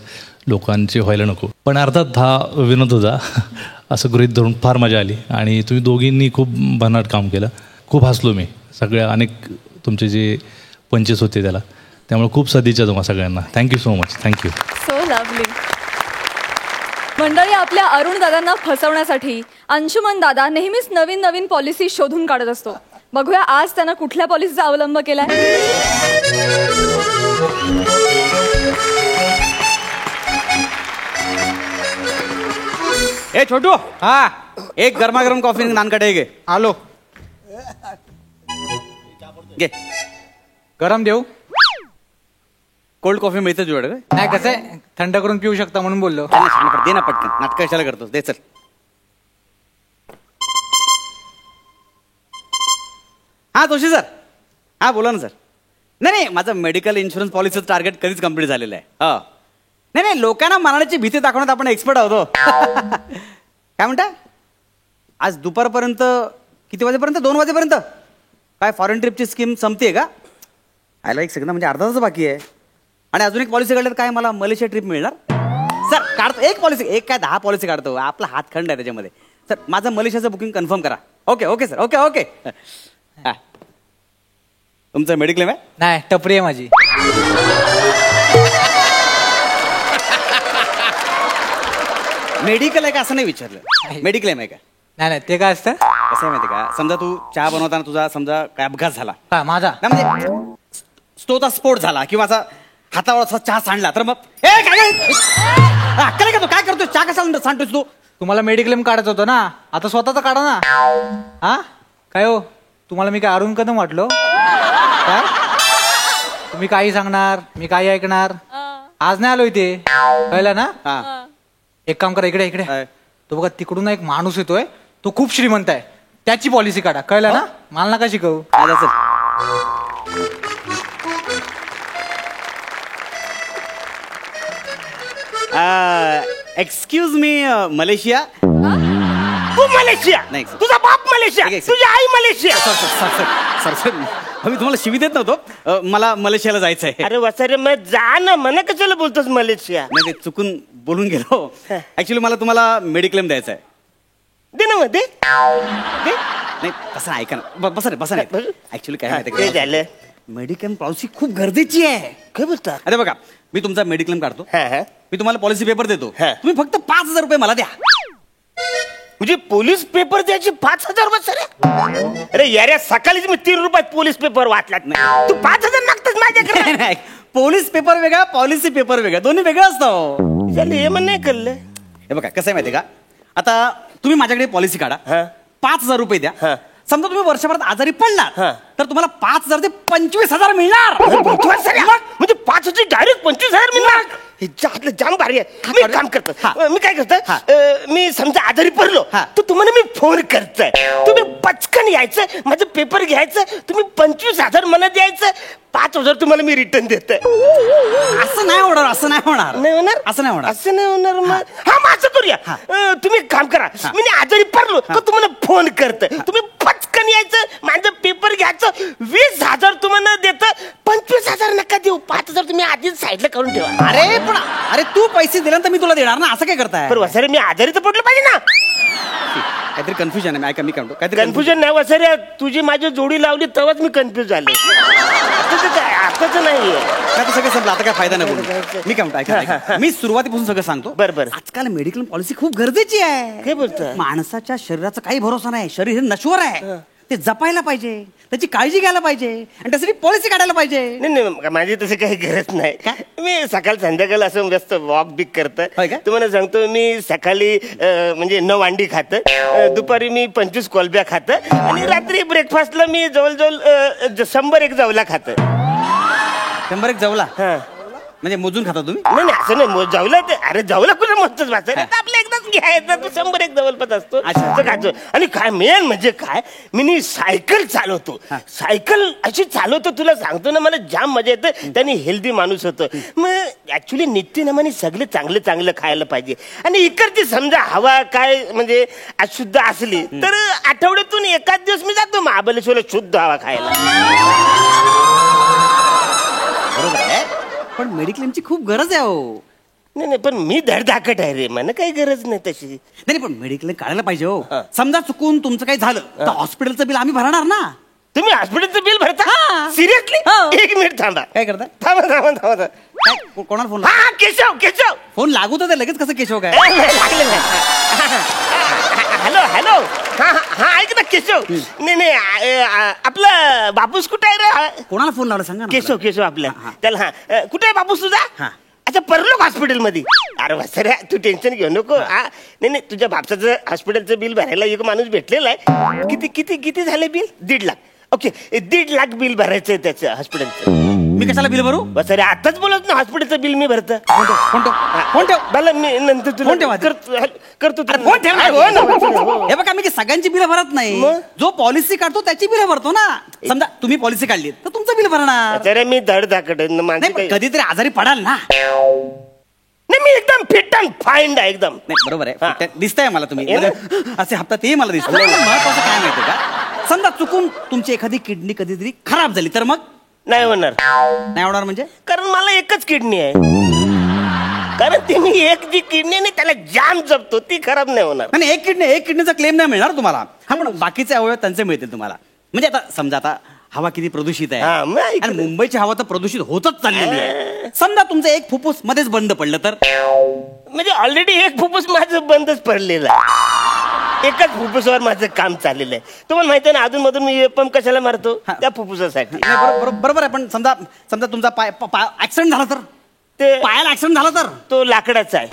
लोकांचे व्हायला नको. पण अर्थात हा विनोद होता असं गृहीत धरून फार मजा आली, आणि तुम्ही दोघींनी खूप भन्नाट काम केलं. खूप हसलो मी. अनेक तुमचे जे पंचेस होते त्याला. त्यामुळे खूप सदिच्छा तुम्हा सगळ्यांना. Thank you so much. Thank you. So lovely. मंडळी, आपल्या अरुण दादांना फसवण्यासाठी अंशुमन दादा नेहमीच नवीन नवीन पॉलिसी शोधून काढत असतो. बघूया आज त्यानं कुठल्या पॉलिसीचा अवलंब केलाय. ए छोटू, हा एक गरमागरम कॉफी नानकटे घे. आलो. घे. गरम देऊ? कोल्ड कॉफी मिळते तुझ्याकडे? नाही, कसं आहे थंड करून पिऊ शकता म्हणून बोललो. दे ना पटकन. नाटक कशाला करतोस? दे चल. हा जोशी सर. हा बोला ना सर. नाही, माझं मेडिकल इन्शुरन्स पॉलिसीचं टार्गेट कधीच कम्प्लीट झालेलं आहे. हा, नाही, लोकांना मरणाची भीती दाखवण्यात आपण एक्सपर्ट आहोत. काय म्हणता? आज दुपारपर्यंत किती वाजेपर्यंत? 2 वाजेपर्यंत काय फॉरेन ट्रिपची स्कीम संपते का? आयला एक सेकंद, म्हणजे अर्धा तास बाकी आहे. आणि अजून एक पॉलिसी काढल्यावर काय मला मलेशिया ट्रिप मिळणार? सर काढतो एक पॉलिसी, एक काय 10 पॉलिसी काढतो. आपला हातखंड आहे त्याच्यामध्ये. सर माझं मलेशियाचं बुकिंग कन्फर्म करा. Okay sir. ओके. हा, तुमचं मेडिक्लेम आहे? नाही, टपरी आहे माझी. मेडिकल आहे का असं नाही विचारलं. मेडिक्लेम आहे का? नाही, ते काय असतं? कसं आहे माहिती का, समजा तू चहा बनवताना तुझा समजा काय अपघात झाला, माझा नाही म्हणजे स्तोचा स्फोट झाला किंवा असा हातावर असा चहा सांडला, तर मग काय करतो? चहा कसा सांडतोस तू? तुम्हाला मेडिक्लेम काढायचं होतं ना, आता स्वतःच काढा ना. हा काय हो, तुम्हाला मी काय अरुण कदम वाटलो? काय तुम्ही काही सांगणार, मी काही ऐकणार? आज नाही आलो इथे, कळलं ना? एक काम करा, इकडे तो बघा तिकडून एक माणूस येतोय, तो खूप श्रीमंत आहे, त्याची पॉलिसी काढा. कळलं ना? मला नका शिकवू. Excuse me, Malaysia? तू मलेशिया नाही, तुझा बाप मलेशिया, तुझी आई मलेशिया. सर मी तुम्हाला शिवी देत नव्हतो, मला मलेशियाला जायचं आहे. अरे वसारे मग जा ना, मला कशाला बोलतोस मलेशिया? नाही, चुकून बोलून गेलो. ऍक्च्युली मला तुम्हाला मेडिक्लेम द्यायचा आहे. दे ना मध्ये नाही तसं ऐका ना बसा नाही ऍक्च्युली काय माहिती काय झालं मेडिक्लेम पॉलिसी खूप गरजेची आहे. काय बोलता अरे बघा मी तुमचा मेडिक्लेम काढतो हा. मी तुम्हाला पॉलिसी पेपर देतो हा. तुम्ही फक्त 5,000 रुपये मला द्या. म्हणजे पोलीस पेपर द्यायचे 5,000 रुपये सर? अरे यार सकाळीच मी 3 रुपयात पोलीस पेपर वाचलात नाही तू 5,000 मागतोस माझ्याकडे? नाही, पोलीस पेपर वेगळा पॉलिसी पेपर वेगळा दोन्ही वेगळं असतं. हे म्हण नाही कळलं. हे बघा कसं आहे माहिती का आता तुम्ही माझ्याकडे पॉलिसी काढा 5,000 रुपये द्या. समजा तुम्ही वर्षभरात आजारी पडलात तर तुम्हाला 5,000 ते 25,000 मिळणार. म्हणजे 5,000 डायरेक्ट 25,000 मिळणार? हे जाम भारी आहे. मी काम करतो मी काय करतो मी समजा आजारी पडलो तर तुम्हाला मी फोन करतोय तुम्ही पचकन यायचं माझं पेपर घ्यायचं तुम्ही 25,000 मला द्यायचं 5,000 तुम्हाला मी रिटर्न देतोय. असं नाही होणार असं नाही होणार नाही होणार असं नाही होणार असं नाही होणार मग मग असं करूया तुम्ही एक काम करा मी आजारी पडलो तर तुम्हाला फोन करतोय तुम्ही पचकन यायचं माझं पेपर घ्यायचं 20,000 तुम्हाला देतं 25,000 नका देऊ 5,000 तुम्ही आधीच साईडला करून ठेवा. अरे तू पैसे दिल्यानंतर मी तुला देणार ना असं काय करताय? बरं वसारे मी आजारी तर पडलं पाहिजे ना. काहीतरी कन्फ्युजन आहे ऐका मी काढतो काहीतरी कन्फ्युजन नाही वसारे तुझी माझी जोडी लावली तेव्हाच मी कन्फ्युज झाले आताच नाहीये. आता सगळं संपलं आता काय फायदा नाही बोलू मी काय म्हणतो ऐका मी सुरुवातीपासून सगळं सांगतो. बरं आजकाल मेडिकल पॉलिसी खूप गरजेची आहे. काय बोलतो माणसाच्या शरीराचा काही भरोसा नाही शरीर हे नश्वर आहे ते जपायला पाहिजे त्याची काळजी घ्यायला पाहिजे आणि त्यासाठी पॉलिसी काढायला पाहिजे. नाही माझी तसं काही गरज नाही मी सकाळ संध्याकाळ असं व्यस्त वॉक बिक करतं तुम्हाला सांगतो मी सकाळी म्हणजे 9 अंडी खातं दुपारी मी 25 कोलब्या खातं आणि रात्री ब्रेकफास्टला मी जवळजवळ 100 जवला खातं. 100 जवला म्हणजे मोजून खाता तुम्ही? नाही असं नाही जवला ते अरे जवला कुठे मोजतोच वाचायला आपलं एकदाच घ्यायचं तू 100 जवळपास असतो खातो. आणि काय मेन म्हणजे काय मी सायकल चालवतो सायकल अशी चालवतो तुला सांगतो ना मला जाम मजा येतं त्यांनी हेल्दी माणूस होतो. मग ऍक्च्युली नित्यनेमाने सगळे चांगलं चांगलं खायला पाहिजे आणि इकडची समजा हवा काय म्हणजे अशुद्ध असली तर आठवड्यातून एकाच दिवस मी जातो महाबळेश्वरला शुद्ध हवा खायला. बरोबर आहे पण मेडिक्लेमची खूप गरज आहे हो. नाही पण मी धडधाकट आहे रे मला काही गरज नाही तशी. नाही पण मेडिक्लेम काढायला पाहिजे हो. समजा चुकून तुमचं काही झालं तर हॉस्पिटलचं बिल आम्ही भरणार ना. तुम्ही हॉस्पिटलचं बिल भरता सिरियसली? 1 मिनिट थांबा काय करता थांबा कोणाला फोन केशव फोन लागू तर लगेच कसं केशव काय हॅलो हा ऐक ना केशव नाही आपलं बापूस कुठे आहे रे? कोणाला फोन लावला सांगा केशव आपल्या त्याला कुठे आहे बापूस तुझा? अच्छा परलोक हॉस्पिटल मध्ये. अरे सर तू टेन्शन घेऊ नको नाही तुझ्या बापसाचं हॉस्पिटलचं बिल भरायला एक माणूस भेटलेला आहे. किती झाले bill? 1.5 lakh. Okay 1.5 lakh bill भरायचंय त्याचं हॉस्पिटलचं. मी कशाला बिल भरू? सर आताच बोलत ना हॉस्पिटलचं बिल मी भरतो. फोन ठेव मला मी नंतर तुला करतो. हे बघा मी सगळ्यांची बिल भरत नाही जो पॉलिसी काढतो त्याची बिल भरतो ना. समजा तुम्ही पॉलिसी काढली तर तुमचं बिल भरणार. अरे मी धडधाकट कधीतरी आजारी पडाल ना. नाही मी एकदम फिट अँड फाईन आहे एकदम. नाही बरोबर आहे दिसतंय मला तुम्ही असे हप्ता ते मला दिसत. महत्वाचं काय माहितीये का समजा चुकून तुमची एखादी किडनी कधीतरी खराब झाली तर मग नाही होणार. नाही होणार म्हणजे कारण मला एकच किडनी आहे कारण ती मी एक जी किडनी नाही त्याला जाम जपतो ती खराब नाही होणार. नाही एक किडनीचा क्लेम नाही मिळणार तुम्हाला. हा पण बाकीचे अवयव त्यांचे मिळतील तुम्हाला. म्हणजे आता समजा आता हवा किती प्रदूषित आहे आणि मुंबईची हवा तर प्रदूषित होतच चाललेली आहे. समजा तुमचं एक फुफ्फुस मध्येच बंद पडलं तर म्हणजे ऑलरेडी एक फुफ्फुस माझं बंदच पडलेलं आहे. एकाच फुफ्फुसावर माझं काम चाललेलं आहे. तुम्हाला माहिती आहे ना अधून मधून मी पंप कशाला मारतो त्या फुफ्फुसासाठी. बरोबर आहे पण समजा तुमचा पाय ऍक्सिडेंट झाला तर ते पायाला ऍक्सिडेंट झाला तर तो लाकडाचा आहे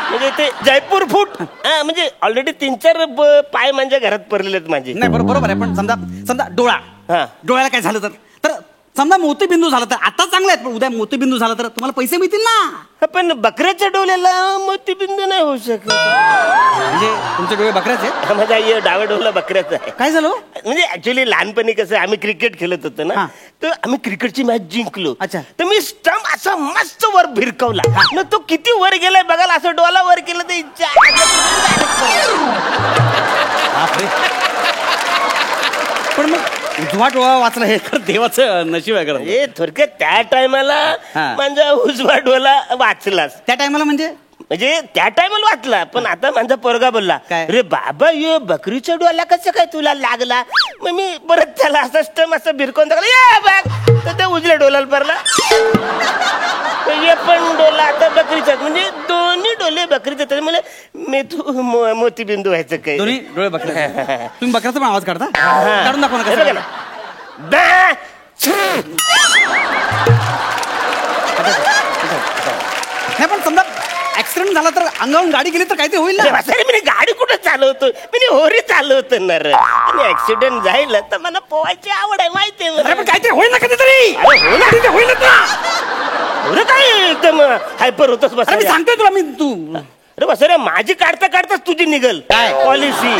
म्हणजे ते जयपूर फूट म्हणजे ऑलरेडी 3-4 पाय माझ्या घरात पडलेले आहेत माझे. नाही बरोबर आहे पण समजा डोळ्याला काय झालं तर समजा मोतीबिंदू झाला तर आता चांगलं आहे पण उद्या मोतीबिंदू झाला तर तुम्हाला पैसे मिळतील ना. पण बकऱ्याच्या डोळ्याला मोतीबिंदू नाही होऊ शकत. म्हणजे तुमचे डोळे बकऱ्याचे? माझा डावा डोळा बकऱ्याचा आहे. काय झालं म्हणजे ऍक्च्युली लहानपणी कसं आम्ही क्रिकेट खेळत होतो ना तर आम्ही क्रिकेटची मॅच जिंकलो. तर मी स्टंप असा मस्त वर भिरकवला ना तो किती वर गेलाय बघायला असं डोला वर केलं तर पण मग उजवा डोळा वाचला हे तर देवाचं नशीब आहे. हे थोडक्यात त्या टायमाला माझा उजवा डोळा वाचलास. त्या टायमाला म्हणजे म्हणजे त्या टायमाला वाचला, पण आता माझा पोरगा बोलला, अरे बाबा ये बकरीच्या डोळ्याला कसं काय तुला लागला? मग मी परत त्याला असं स्टम असं भिरकून टाकला, बघ तर त्या उजल्या डोलाला पडला. हे पण डोला आता बकरीचा, म्हणजे दोन्ही डोले बकरीचे. तर मला मी तू मोतीबिंदू व्हायचं काय? दोन्ही डोळे बकरी. तुम्ही बकऱ्याचा पण आवाज काढता? काढून दाखवा ना. बघा ना. नाही पण समजा ऍक्सिडेंट झाला तर अंगावरून गाडी गेली तर काहीतरी होईल ना. मी गाडी कुठं चालवतो? मी होरी चालवतो ना रे. आणि ऍक्सिडेंट झाला तर मला पोहायची आवड आहे, माहिती आहे. पण काहीतरी होईल ना कधीतरी. होईल ना काय एकदम हायपर होतोस बस. मी सांगतोय तुला. मी तू अरे बस रे, माझी काढता काढताच तुझी निघल काय पॉलिसी.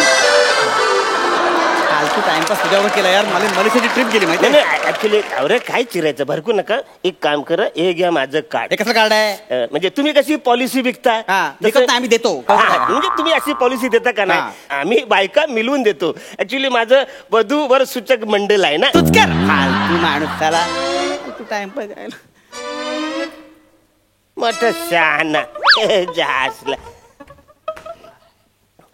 कालची टाइमपास तुझ्यावर केला यार. मला मलेशियाची ट्रिप गेली माहिती नाही ऍक्च्युली. अरे काय चिरायचं, भरकू नका. एक काम करा, हे घ्या माझं कार्ड. हे कसं कार्ड आहे? म्हणजे तुम्ही कशी पॉलिसी विकता, आम्ही देतो. म्हणजे तुम्ही अशी पॉलिसी देता का? नाही, आम्ही बायका मिळवून देतो. ऍक्च्युली माझं वधूवर सूचक मंडळ आहे ना. तूच कर फालतू माणूस. त्याला तू टाइमपास द्यायला मोठा शहाणा जासला.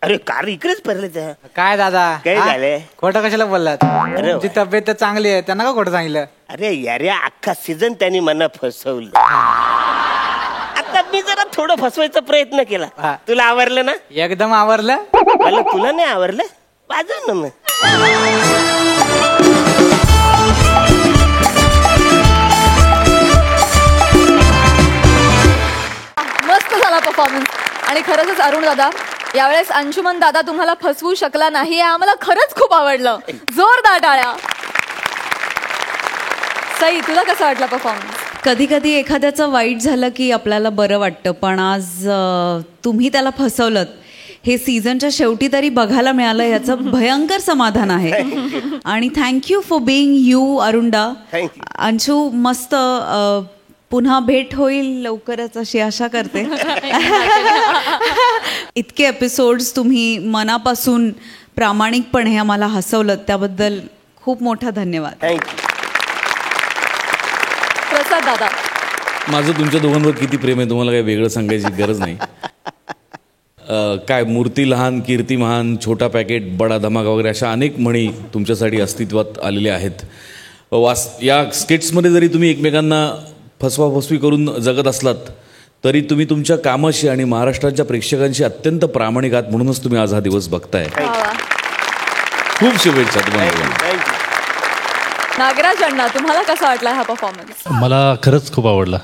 अरे कार इकडेच पडलं. काय दादा काय झालंय? खोटं कशाला बोललात? अरे तुमची तब्येत तर चांगली आहे, त्यांना का खोटं सांगितलं? अरे यार, अख्खा सीझन त्यांनी मला फसवलं. आता मी जरा थोडं फसवायचा प्रयत्न केला. तुला आवरलं ना? एकदम आवरलं. मला तुला नाही आवरलं? वाजव ना मग. मस्त झाला परफॉर्मन्स. आणि खरंच अरुण दादा, यावेळेस अंशुमन दादा तुम्हाला फसवू शकला नाही, आम्हाला खरंच खूप आवडलं. जोरदार टाळ्या. सई, तुला कसा वाटला परफॉर्मन्स? कधी कधी एखाद्याचं वाईट झालं की आपल्याला बरं वाटतं, पण आज तुम्ही त्याला फसवलत हे सीझनच्या शेवटी तरी बघायला मिळालं, याचं भयंकर समाधान आहे. आणि thank you for being you Arunda. Anshu, मस्त. पुन्हा भेट होईल लवकरच अशी आशा करते. इतके एपिसोड्स तुम्ही मनापासून प्रामाणिकपणे आम्हाला हसवलं, त्याबद्दल खूप मोठा धन्यवाद. प्रसाद दादा, माझं तुमच्या दोघांवर किती प्रेम आहे तुम्हाला काही वेगळं सांगायची गरज नाही. काय मूर्ती लहान कीर्ती महान, छोटा पॅकेट बडा धमाका वगैरे अशा अनेक म्हणी तुमच्यासाठी अस्तित्वात आलेल्या आहेत. या स्किट्समध्ये जरी तुम्ही एकमेकांना फसवाफसवी करून जगत असलात तरी तुम्ही तुमच्या कामाशी आणि महाराष्ट्राच्या प्रेक्षकांशी अत्यंत प्रामाणिक आहात, म्हणूनच तुम्ही आज हा दिवस बघताय. खूप शुभेच्छा तुम्हाला. नागराज अण्णा, तुम्हाला कसा वाटला हा परफॉर्मन्स? मला खरंच खूप आवडला.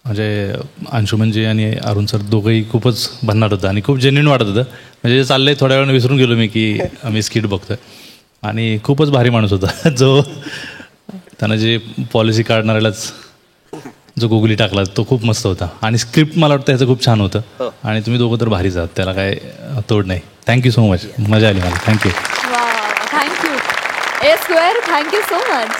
म्हणजे अंशुमनजी आणि अरुण सर दोघंही खूपच भन्नाट होतं आणि खूप जेन्युइन वाटत होतं. म्हणजे चाललंय, थोड्या वेळानं विसरून गेलो मी की आम्ही स्किट बघतोय. आणि खूपच भारी माणूस होता जो त्यानं जे पॉलिसी काढणाऱ्यालाच जो गुगली टाकला तो खूप मस्त होता. आणि स्क्रिप्ट मला वाटतं ह्याचं खूप छान होतं. आणि तुम्ही दोघं तर भारीच आहात, त्याला काय तोड नाही. थँक्यू सो मच, मजा आली मला. Thank you. Thank you. A Square, thank you so much.